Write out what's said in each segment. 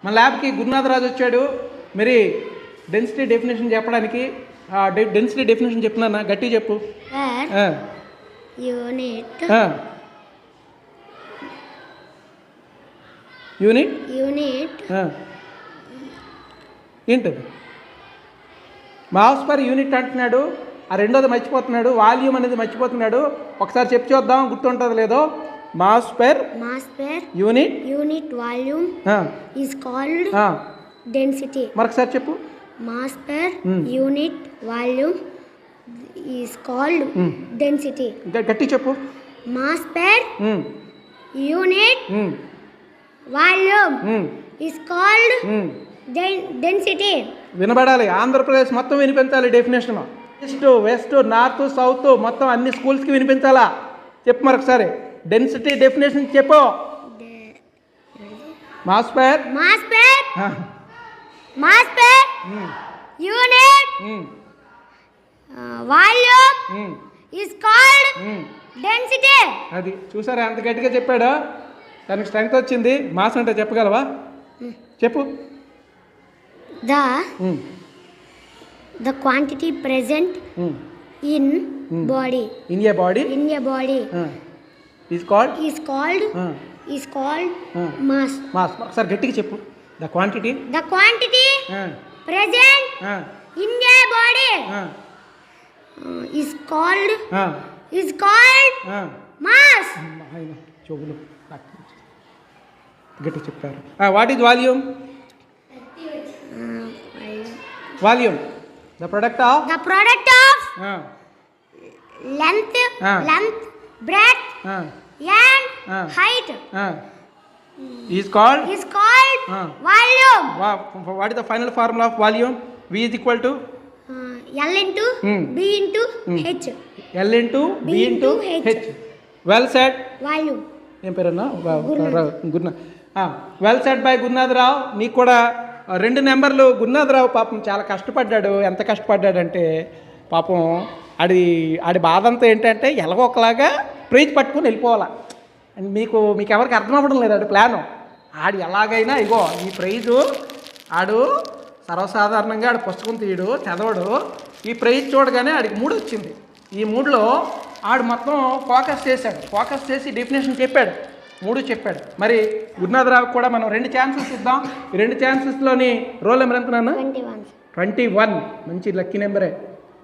మన ల్యాబ్కి గురునాథరాజు వచ్చాడు. మరి డెన్సిటీ డెఫినేషన్ చెప్పడానికి డెన్సిటీ డెఫినేషన్ చెప్తున్నా, గట్టి చెప్పు. యూనిట్ యూనిట్ యూనిట్ ఏంటది? మాస్ పర్ యూనిట్ అంటున్నాడు. ఆ రెండోది మర్చిపోతున్నాడు, వాల్యూమ్ అనేది మర్చిపోతున్నాడు. ఒకసారి చెప్పి చూద్దాం, గుర్తుంటుంది లేదో. Mass per unit volume is called density. మరొకసారి చెప్పు. Mass per unit volume is called density. గట్టి చెప్పు. Mass per unit volume is called density. వినబడాలి, Andhra Pradesh మొత్తం వినిపించాలి definition. East west north south మొత్తం అన్ని స్కూల్స్కి వినిపించాలా. చెప్పు మరొకసారి డెన్సిటీ డెఫినేషన్ చెప్పు. Mass per unit volume is called density. అది చూసారా ఎంత గట్టిగా చెప్పాడో, దానికి స్ట్రెంగ్త్ వచ్చింది. మాస్ అంటే చెప్పగలవా? చెప్పు. The quantity present in body is called mass. ఒకసారి గట్టిగా చెప్పు. The quantity present in a body is called mass. చెవులు గట్టి చెప్పారు. What is volume? Volume the product of length breadth and height is called volume. What is the final formula of volume? V is equal to L into B into H. L into B into H. Well said. Volume. ఏం పేరన్నా? Gurunath. Well said by Gurunatha Rao. నీకు కూడా 2 నెంబర్లు. గురునాథరావు పాపం చాలా కష్టపడ్డాడు. ఎంత కష్టపడ్డాడంటే పాపం ఆడి బాధ అంతా ఏంటంటే ఎలాగో ఒకలాగా ప్రైజ్ పట్టుకుని వెళ్ళిపోవాలా. అండ్ మీకు ఎవరికి అర్థం అవ్వడం లేదు ఆడి ప్లాను. ఆడు ఎలాగైనా ఇగో ఈ ప్రైజు ఆడు సర్వసాధారణంగా ఆడు పుస్తకం తీయడు, చదవడు. ఈ ప్రైజ్ చూడగానే ఆడికి 3 వచ్చింది. ఈ 3లో ఆడు మొత్తం ఫోకస్ చేసి డెఫినేషన్ చెప్పాడు. 3 చెప్పాడు. మరి గురునాథరావుకి కూడా మనం 2 ఛాన్సెస్ ఇద్దాం. ఈ 2 ఛాన్సెస్లోని రోల్ నెంబర్ ఎంత నాన్న? 21. మంచి లక్కీ నెంబరే.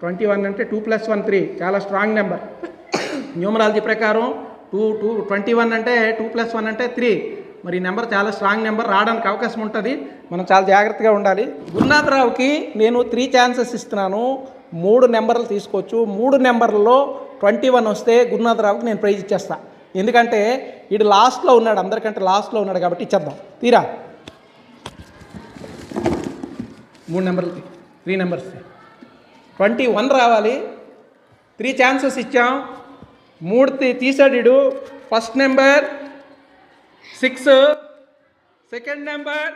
21 అంటే 2 + 1 3. చాలా స్ట్రాంగ్ నెంబర్. న్యూమరాలజీ ప్రకారం 21 అంటే 2 + 1 అంటే 3. మరి ఈ నెంబర్ చాలా స్ట్రాంగ్ నెంబర్, రావడానికి అవకాశం ఉంటుంది. మనం చాలా జాగ్రత్తగా ఉండాలి. గురునాథరావుకి నేను 3 ఛాన్సెస్ ఇస్తున్నాను. 3 నెంబర్లు తీసుకోవచ్చు. 3 నెంబర్లలో 21 వస్తే గురునాథరావుకి నేను ప్రైజ్ ఇచ్చేస్తాను. ఎందుకంటే వీడు లాస్ట్లో ఉన్నాడు, అందరికంటే లాస్ట్లో ఉన్నాడు కాబట్టి ఇచ్చేద్దాం. తీరా 3 నెంబర్లు 3 నెంబర్స్ 21 రావాలి. 3 ఛాన్సెస్ ఇచ్చాం. 3 తీసాడు వీడు. First number 6. Second number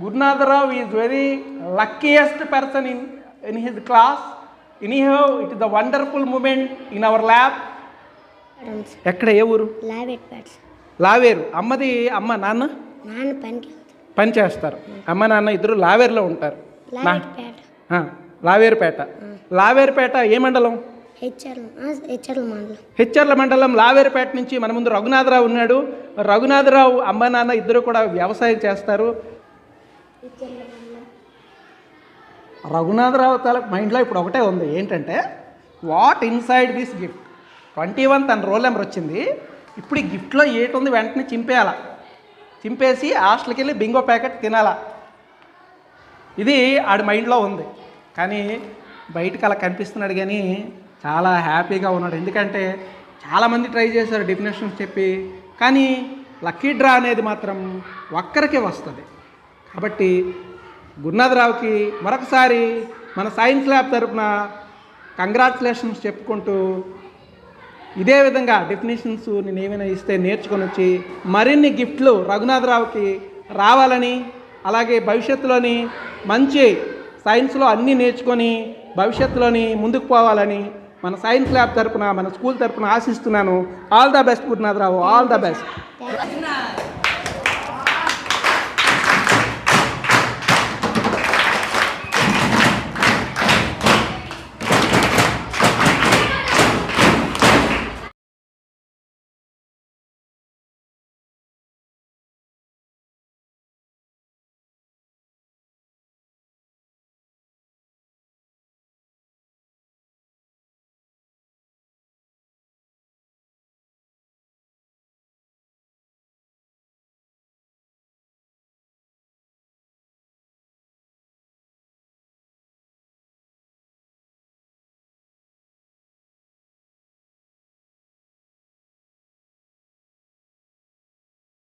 Gurunatharao is very luckiest person in his class. Anyhow it is the wonderful moment in our lab. ఎక్కడ, ఏ ఊరు? లావేరు. అమ్మ నాన్న పని చేస్తారు. అమ్మ నాన్న ఇద్దరు లావేరులో ఉంటారు. లావేరుపేట ఏ మండలం? హెచ్చర్ల మండలం. లావేరుపేట నుంచి మన ముందు రఘునాథరావు ఉన్నాడు. రఘునాథరావు అమ్మ నాన్న ఇద్దరు కూడా వ్యవసాయం చేస్తారు. రఘునాథరావు తల మైండ్లో ఇప్పుడు ఒకటే ఉంది, ఏంటంటే వాట్ ఇన్సైడ్ దిస్ గిఫ్ట్. 21 తన రోల్ నెంబర్ వచ్చింది. ఇప్పుడు ఈ గిఫ్ట్లో ఏటుంది వెంటనే చింపేయాలా. చింపేసి హాస్టల్కి వెళ్ళి బింగో ప్యాకెట్ తినాలా. ఇది ఆడి మైండ్లో ఉంది. కానీ బయటకు అలా కనిపిస్తున్నాడు, కానీ చాలా హ్యాపీగా ఉన్నాడు. ఎందుకంటే చాలామంది ట్రై చేశారు డెఫినేషన్స్ చెప్పి, కానీ లక్కీ డ్రా అనేది మాత్రం ఒక్కరికే వస్తుంది. కాబట్టి గురునాథరావుకి మరొకసారి మన సైన్స్ ల్యాబ్ తరఫున కంగ్రాచులేషన్స్ చెప్పుకుంటూ, ఇదే విధంగా డెఫినేషన్స్ నేను ఏమైనా ఇస్తే నేర్చుకొని వచ్చి మరిన్ని గిఫ్ట్లు రఘునాథరావుకి రావాలని, అలాగే భవిష్యత్తులోని మంచి సైన్స్లో అన్నీ నేర్చుకొని భవిష్యత్తులోని ముందుకు పోవాలని మన సైన్స్ ల్యాబ్ తరపున, మన స్కూల్ తరపున ఆశిస్తున్నాను. All the best Gurunatha Rao, all the best.